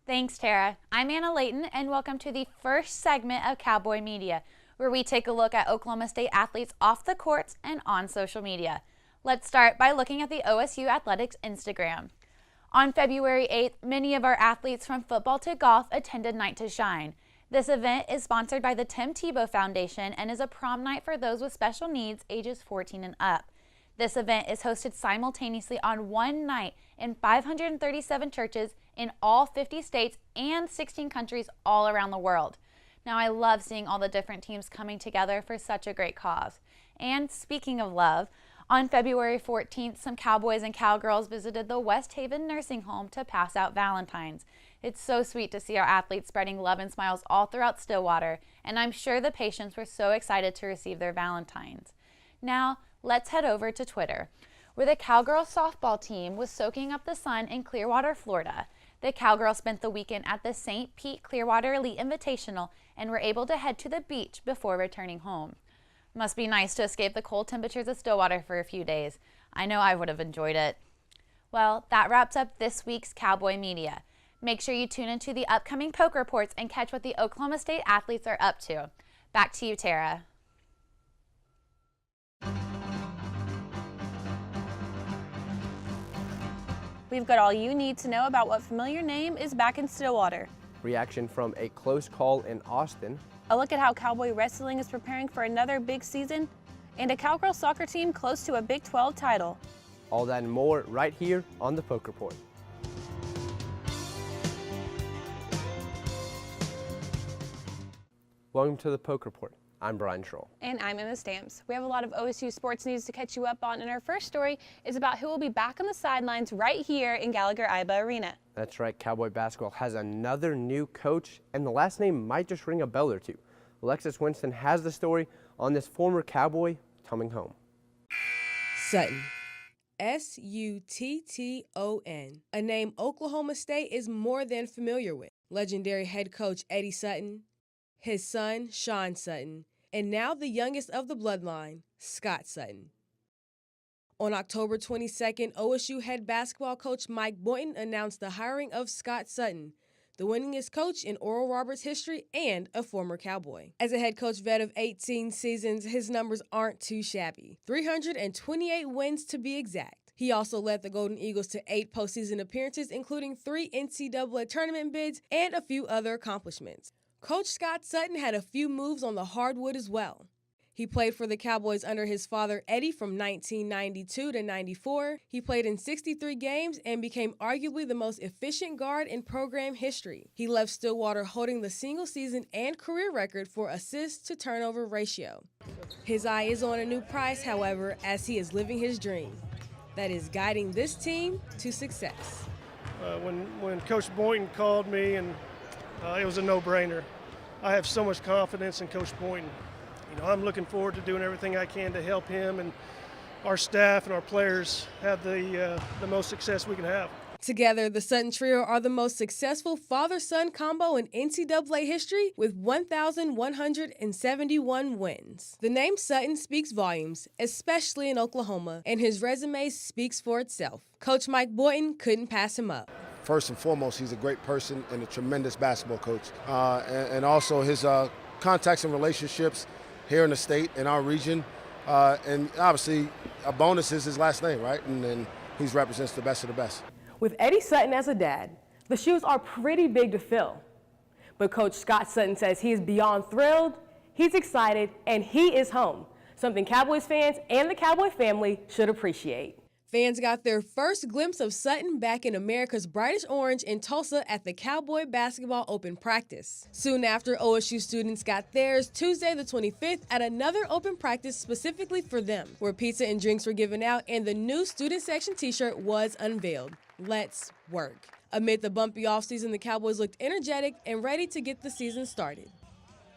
Thanks, Tara. I'm Anna Layton, and welcome to the first segment of Cowboy Media, where we take a look at Oklahoma State athletes off the courts and on social media. Let's start by looking at the OSU Athletics Instagram. On February 8th, many of our athletes from football to golf attended Night to Shine. This event is sponsored by the Tim Tebow Foundation and is a prom night for those with special needs ages 14 and up. This event is hosted simultaneously on one night in 537 churches in all 50 states and 16 countries all around the world. Now, I love seeing all the different teams coming together for such a great cause. And speaking of love, on February 14th, some cowboys and cowgirls visited the West Haven Nursing Home to pass out Valentines. It's so sweet to see our athletes spreading love and smiles all throughout Stillwater, and I'm sure the patients were so excited to receive their Valentines. Now, let's head over to Twitter, where the Cowgirl softball team was soaking up the sun in Clearwater, Florida. The Cowgirls spent the weekend at the St. Pete Clearwater Elite Invitational and were able to head to the beach before returning home. Must be nice to escape the cold temperatures of Stillwater for a few days. I know I would have enjoyed it. Well, that wraps up this week's Cowboy Media. Make sure you tune into the upcoming Poke Reports and catch what the Oklahoma State athletes are up to. Back to you, Tara. We've got all you need to know about what familiar name is back in Stillwater. Reaction from a close call in Austin. A look at how Cowboy Wrestling is preparing for another big season, and a Cowgirl soccer team close to a Big 12 title. All that and more right here on the Poke Report. Welcome to the Poke Report. I'm Brian Schroll. And I'm Emma Stamps. We have a lot of OSU sports news to catch you up on, and our first story is about who will be back on the sidelines right here in Gallagher-Iba Arena. That's right, Cowboy basketball has another new coach, and the last name might just ring a bell or two. Alexis Winston has the story on this former Cowboy coming home. Sutton. S-U-T-T-O-N. A name Oklahoma State is more than familiar with. Legendary head coach Eddie Sutton, his son Sean Sutton, and now the youngest of the bloodline, Scott Sutton. On October 22nd, OSU head basketball coach Mike Boynton announced the hiring of Scott Sutton, the winningest coach in Oral Roberts history and a former Cowboy. As a head coach vet of 18 seasons, his numbers aren't too shabby. 328 wins to be exact. He also led the Golden Eagles to 8 postseason appearances, including 3 NCAA tournament bids and a few other accomplishments. Coach Scott Sutton had a few moves on the hardwood as well. He played for the Cowboys under his father Eddie from 1992 to 94. He played in 63 games and became arguably the most efficient guard in program history. He left Stillwater holding the single season and career record for assist to turnover ratio. His eye is on a new prize, however, as he is living his dream. That is guiding this team to success. When Coach Boynton called me, and it was a no-brainer. I have so much confidence in Coach Boynton. I'm looking forward to doing everything I can to help him and our staff and our players have the most success we can have. Together, the Sutton Trio are the most successful father-son combo in NCAA history with 1,171 wins. The name Sutton speaks volumes, especially in Oklahoma, and his resume speaks for itself. Coach Mike Boynton couldn't pass him up. First and foremost, he's a great person and a tremendous basketball coach. And also his contacts and relationships here in the state, in our region. And obviously, a bonus is his last name, right? And then he represents the best of the best. With Eddie Sutton as a dad, the shoes are pretty big to fill. But Coach Scott Sutton says he is beyond thrilled, he's excited, and he is home, something Cowboys fans and the Cowboy family should appreciate. Fans got their first glimpse of Sutton back in America's brightest orange in Tulsa at the Cowboy Basketball Open Practice. Soon after, OSU students got theirs Tuesday the 25th at another open practice specifically for them, where pizza and drinks were given out and the new student section t-shirt was unveiled. Let's work. Amid the bumpy offseason, the Cowboys looked energetic and ready to get the season started.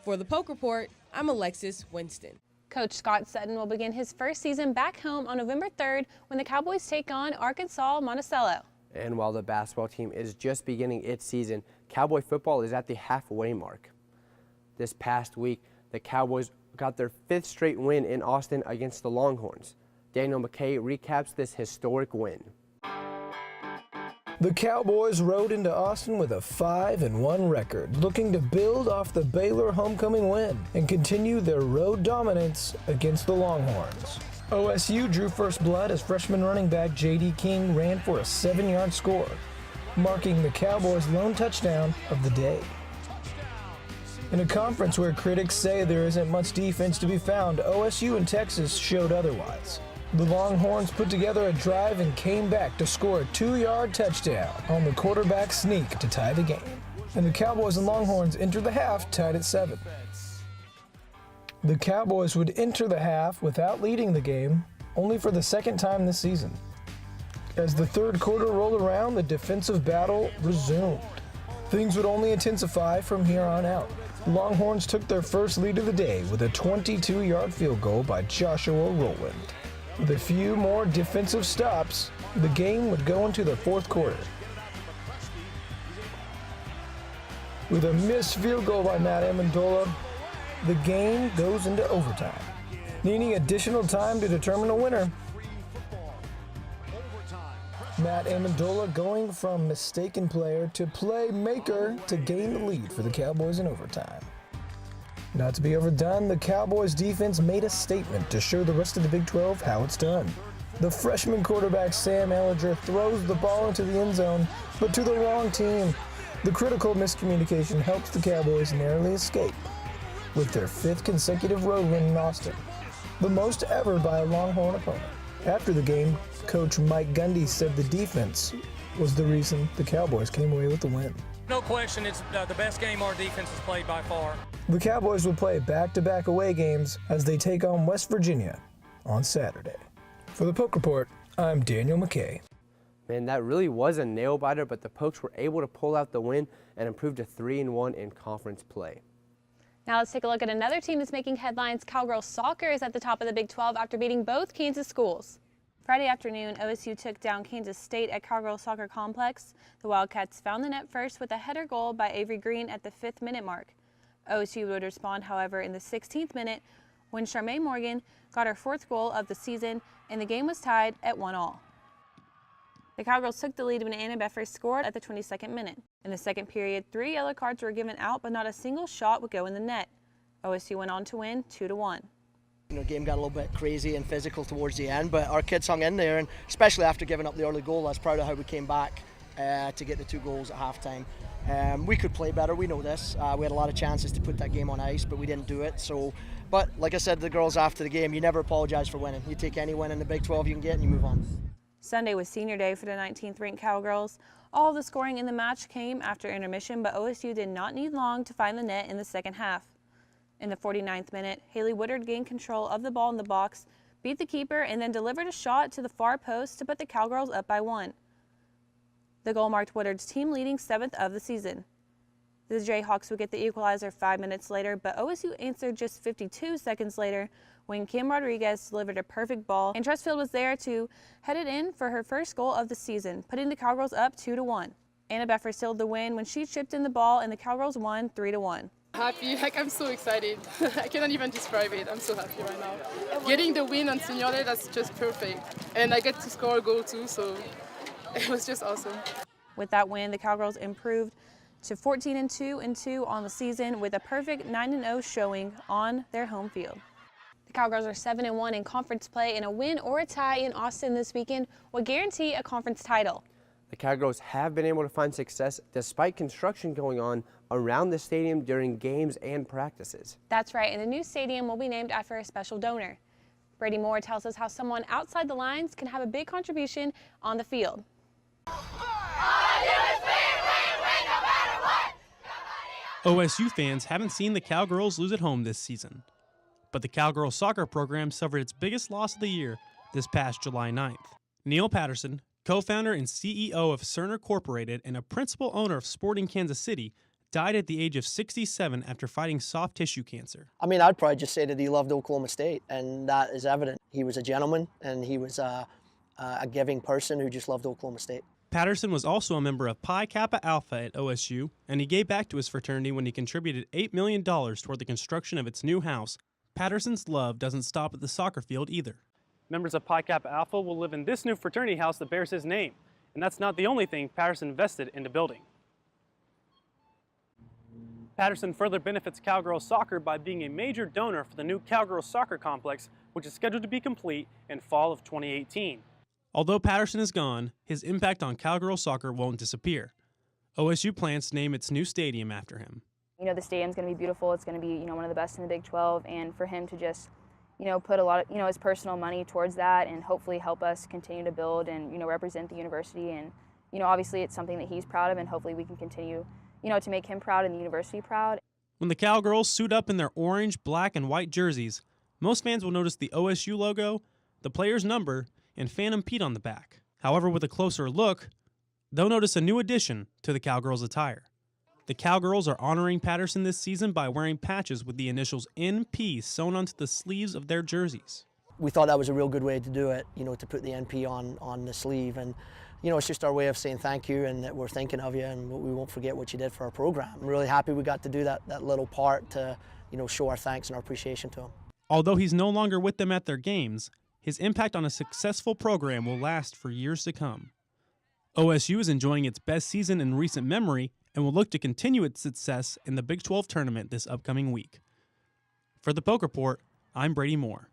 For the Poke Report, I'm Alexis Winston. Coach Scott Sutton will begin his first season back home on November 3rd when the Cowboys take on Arkansas Monticello. And while the basketball team is just beginning its season, Cowboy football is at the halfway mark. This past week, the Cowboys got their 5th straight win in Austin against the Longhorns. Daniel McKay recaps this historic win. The Cowboys rode into Austin with a 5-1 record, looking to build off the Baylor homecoming win and continue their road dominance against the Longhorns. OSU drew first blood as freshman running back J.D. King ran for a 7-yard score, marking the Cowboys' lone touchdown of the day. In a conference where critics say there isn't much defense to be found, OSU and Texas showed otherwise. The Longhorns put together a drive and came back to score a 2-yard touchdown on the quarterback sneak to tie the game. And the Cowboys and Longhorns entered the half tied at 7. The Cowboys would enter the half without leading the game, only for the second time this season. As the third quarter rolled around, the defensive battle resumed. Things would only intensify from here on out. The Longhorns took their first lead of the day with a 22-yard field goal by Joshua Rowland. With a few more defensive stops, the game would go into the fourth quarter. With a missed field goal by Matt Amendola, the game goes into overtime, needing additional time to determine a winner. Matt Amendola going from mistaken player to playmaker to gain the lead for the Cowboys in overtime. Not to be overdone, the Cowboys defense made a statement to show the rest of the Big 12 how it's done. The freshman quarterback Sam Ehlinger throws the ball into the end zone, but to the wrong team. The critical miscommunication helps the Cowboys narrowly escape with their 5th consecutive road win in Austin, the most ever by a Longhorn opponent. After the game, Coach Mike Gundy said the defense was the reason the Cowboys came away with the win. No question, it's the best game our defense has played by far. The Cowboys will play back-to-back away games as they take on West Virginia on Saturday. For the Poke Report, I'm Daniel McKay. Man, that really was a nail-biter, but the Pokes were able to pull out the win and improve to 3-1 in conference play. Now let's take a look at another team that's making headlines. Cowgirls soccer is at the top of the Big 12 after beating both Kansas schools. Friday afternoon, OSU took down Kansas State at Cowgirls Soccer Complex. The Wildcats found the net first with a header goal by Avery Green at the 5th minute mark. OSU would respond, however, in the 16th minute when Charmaine Morgan got her 4th goal of the season, and the game was tied at 1-1. The Cowgirls took the lead when Anna Beffer scored at the 22nd minute. In the second period, 3 yellow cards were given out, but not a single shot would go in the net. OSU went on to win 2-1. The game got a little bit crazy and physical towards the end, but our kids hung in there, and especially after giving up the early goal, I was proud of how we came back to get the 2 goals at halftime. We could play better, we know this. We had a lot of chances to put that game on ice, but we didn't do it. But like I said to the girls after the game, you never apologize for winning. You take any win in the Big 12 you can get and you move on. Sunday was senior day for the 19th ranked Cowgirls. All of the scoring in the match came after intermission, but OSU did not need long to find the net in the second half. In the 49th minute, Haley Woodard gained control of the ball in the box, beat the keeper, and then delivered a shot to the far post to put the Cowgirls up by 1. The goal marked Woodard's team-leading 7th of the season. The Jayhawks would get the equalizer 5 minutes later, but OSU answered just 52 seconds later when Kim Rodriguez delivered a perfect ball, and Trustfield was there to head it in for her first goal of the season, putting the Cowgirls up 2-1. Anna Beffer sealed the win when she chipped in the ball, and the Cowgirls won 3-1. Happy, I'm so excited. I cannot even describe it. I'm so happy right now. Getting the win on Senior Day, that's just perfect. And I get to score a goal too, so it was just awesome. With that win, the Cowgirls improved to 14-2 on the season with a perfect 9-0 showing on their home field. The Cowgirls are 7-1 in conference play, and a win or a tie in Austin this weekend would guarantee a conference title. The Cowgirls have been able to find success despite construction going on around the stadium during games and practices. That's right, and the new stadium will be named after a special donor. Brady Moore tells us how someone outside the lines can have a big contribution on the field. OSU fans haven't seen the Cowgirls lose at home this season, but the Cowgirls soccer program suffered its biggest loss of the year this past July 9th. Neil Patterson, co-founder and CEO of Cerner Corporated and a principal owner of Sporting Kansas City, died at the age of 67 after fighting soft tissue cancer. I mean, I'd probably just say that he loved Oklahoma State, and that is evident. He was a gentleman, and he was a giving person who just loved Oklahoma State. Patterson was also a member of Pi Kappa Alpha at OSU, and he gave back to his fraternity when he contributed $8 million toward the construction of its new house. Patterson's love doesn't stop at the soccer field either. Members of Pi Kappa Alpha will live in this new fraternity house that bears his name. And that's not the only thing Patterson invested into building. Patterson further benefits Cowgirls soccer by being a major donor for the new Cowgirls soccer complex, which is scheduled to be complete in fall of 2018. Although Patterson is gone, his impact on Cowgirls soccer won't disappear. OSU plans to name its new stadium after him. You know, the stadium's going to be beautiful. It's going to be, one of the best in the Big 12, and for him to just, put a lot of, his personal money towards that and hopefully help us continue to build and, represent the university. And, obviously it's something that he's proud of, and hopefully we can continue, to make him proud and the university proud. When the Cowgirls suit up in their orange, black, and white jerseys, most fans will notice the OSU logo, the player's number, and Phantom Pete on the back. However, with a closer look, they'll notice a new addition to the Cowgirls attire. The Cowgirls are honoring Patterson this season by wearing patches with the initials NP sewn onto the sleeves of their jerseys. We thought that was a real good way to do it, to put the NP on the sleeve. And, it's just our way of saying thank you and that we're thinking of you and we won't forget what you did for our program. I'm really happy we got to do that little part to, show our thanks and our appreciation to him. Although he's no longer with them at their games, his impact on a successful program will last for years to come. OSU is enjoying its best season in recent memory and will look to continue its success in the Big 12 tournament this upcoming week. For the Poke Report, I'm Brady Moore.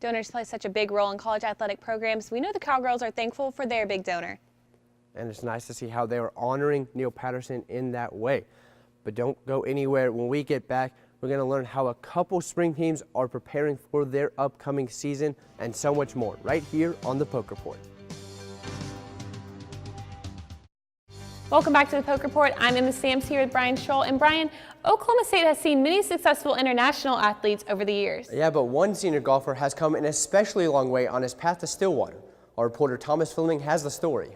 Donors play such a big role in college athletic programs. We know the Cowgirls are thankful for their big donor. And it's nice to see how they are honoring Neil Patterson in that way. But don't go anywhere. When we get back, we're going to learn how a couple spring teams are preparing for their upcoming season and so much more right here on the Poke Report. Welcome back to the Poke Report. I'm Emma Sams here with Brian Scholl. And Brian, Oklahoma State has seen many successful international athletes over the years. Yeah, but one senior golfer has come an especially long way on his path to Stillwater. Our reporter Thomas Fleming has the story.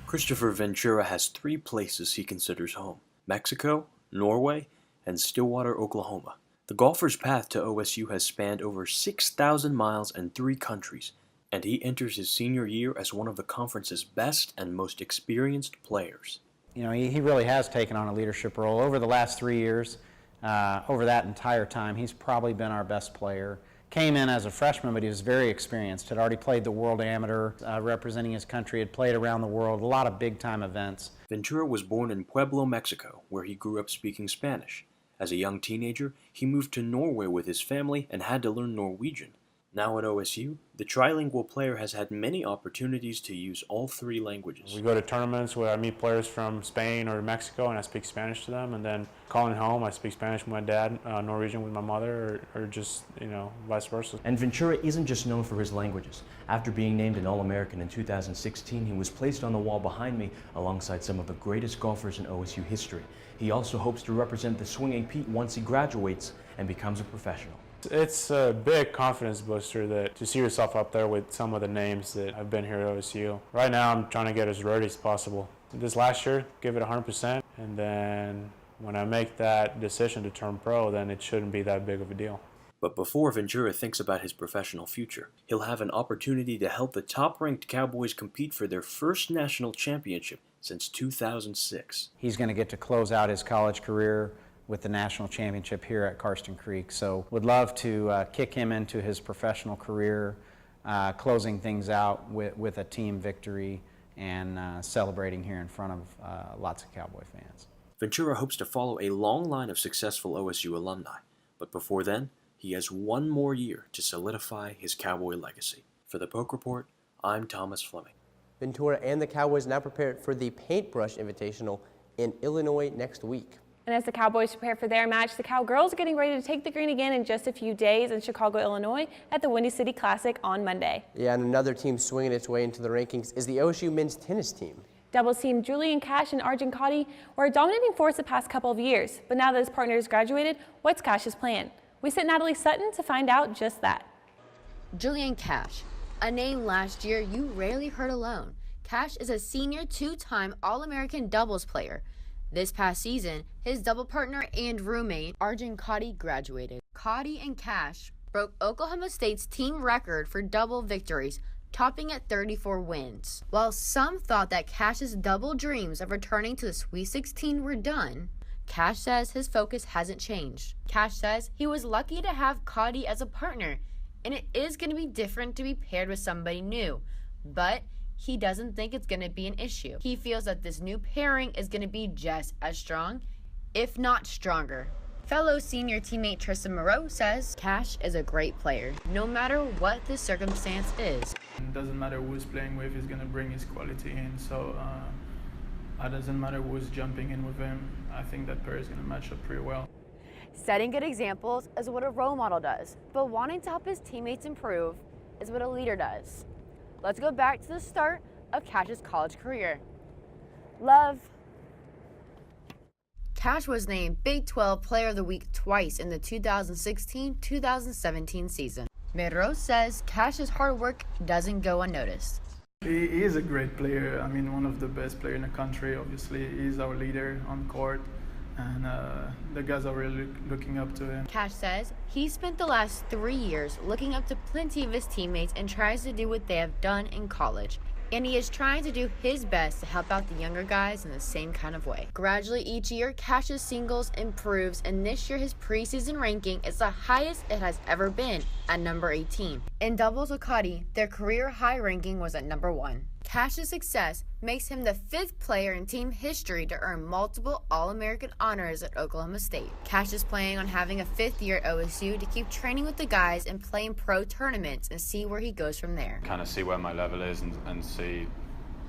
Christopher Ventura has 3 places he considers home: Mexico, Norway, and Stillwater, Oklahoma. The golfer's path to OSU has spanned over 6,000 miles and 3 countries, and he enters his senior year as one of the conference's best and most experienced players. He really has taken on a leadership role over the last 3 years. Over that entire time, he's probably been our best player. Came in as a freshman, but he was very experienced. Had already played the World Amateur, representing his country, had played around the world, a lot of big-time events. Ventura was born in Pueblo, Mexico, where he grew up speaking Spanish. As a young teenager, he moved to Norway with his family and had to learn Norwegian. Now at OSU, the trilingual player has had many opportunities to use all 3 languages. We go to tournaments where I meet players from Spain or Mexico and I speak Spanish to them, and then calling home I speak Spanish with my dad, Norwegian with my mother, or just, vice versa. And Ventura isn't just known for his languages. After being named an All-American in 2016, he was placed on the wall behind me alongside some of the greatest golfers in OSU history. He also hopes to represent the Swinging Pete once he graduates and becomes a professional. It's a big confidence booster to see yourself up there with some of the names that have been here at OSU. Right now I'm trying to get as ready as possible. This last year, give it 100%, and then when I make that decision to turn pro, then it shouldn't be that big of a deal. But before Ventura thinks about his professional future, he'll have an opportunity to help the top-ranked Cowboys compete for their first national championship since 2006. He's going to get to close out his college career with the national championship here at Karsten Creek. So would love to kick him into his professional career, closing things out with a team victory and celebrating here in front of lots of Cowboy fans. Ventura hopes to follow a long line of successful OSU alumni, but before then, he has one more year to solidify his Cowboy legacy. For the Poke Report, I'm Thomas Fleming. Ventura and the Cowboys now prepared for the Paintbrush Invitational in Illinois next week. And as the Cowboys prepare for their match, the Cowgirls are getting ready to take the green again in just a few days in Chicago, Illinois at the Windy City Classic on Monday. Yeah, and another team swinging its way into the rankings is the OSU men's tennis team. Doubles team Julian Cash and Arjun Kadi were a dominating force the past couple of years, but now that his partner has graduated, what's Cash's plan? We sent Natalie Sutton to find out just that. Julian Cash, a name last year you rarely heard alone. Cash is a senior 2-time All-American doubles player. This past season, his double partner and roommate, Arjun Kadi, graduated. Kadi and Cash broke Oklahoma State's team record for double victories, topping at 34 wins. While some thought that Cash's double dreams of returning to the Sweet 16 were done, Cash says his focus hasn't changed. Cash says he was lucky to have Kadi as a partner, and it is going to be different to be paired with somebody new, but he doesn't think it's going to be an issue. He feels that this new pairing is going to be just as strong, if not stronger. Fellow senior teammate Tristan Moreau says Cash is a great player, no matter what the circumstance is. It doesn't matter who's playing with, he's going to bring his quality in, so it doesn't matter who's jumping in with him. I think that pair is going to match up pretty well. Setting good examples is what a role model does, but wanting to help his teammates improve is what a leader does. Let's go back to the start of Cash's college career. Love. Cash was named Big 12 Player of the Week twice in the 2016-2017 season. Moreau says Cash's hard work doesn't go unnoticed. He is a great player. I mean, one of the best players in the country, obviously. He's our leader on court, and the guys are really looking up to him. Cash says he spent the last 3 years looking up to plenty of his teammates and tries to do what they have done in college. And he is trying to do his best to help out the younger guys in the same kind of way. Gradually each year, Cash's singles improves, and this year his preseason ranking is the highest it has ever been at number 18. In doubles with Cuddy, their career high ranking was at number 1. Cash's success makes him the 5th player in team history to earn multiple All-American honors at Oklahoma State. Cash is planning on having a 5th year at OSU to keep training with the guys and play in pro tournaments and see where he goes from there. Kind of see where my level is and see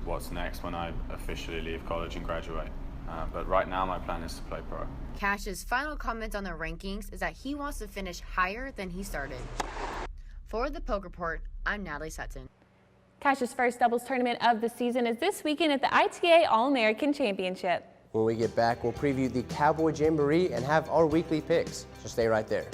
what's next when I officially leave college and graduate. But right now my plan is to play pro. Cash's final comment on the rankings is that he wants to finish higher than he started. For the Poke Report, I'm Natalie Sutton. Cash's first doubles tournament of the season is this weekend at the ITA All-American Championship. When we get back, we'll preview the Cowboy Jamboree and have our weekly picks, so stay right there.